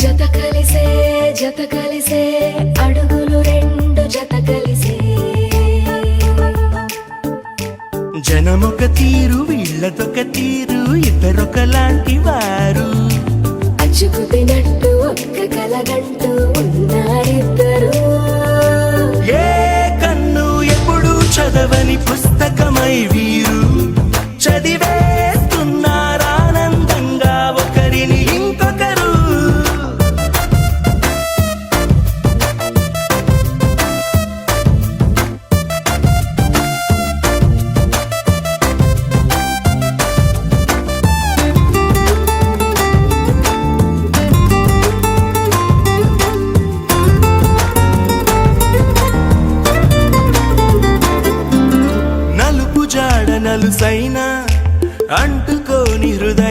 జత కలిసే జత కలిసే అడుగులు రెండు జత కలిసే జనమొక తీరు వీళ్ళదొక తీరు ఇద్దరొకలాంటి వారు అచ్చుకు తినట్టు ఒక్క కలగంటూ ఉన్నారిద్దరు ఏ కన్ను ఎప్పుడు చదవని పుస్తకమై వీరు చదివేస్తున్నారానందంగా ఒకరిని ఇంకొకరు నలుపు జాడ నలుసైన అంటుకోని హృదయ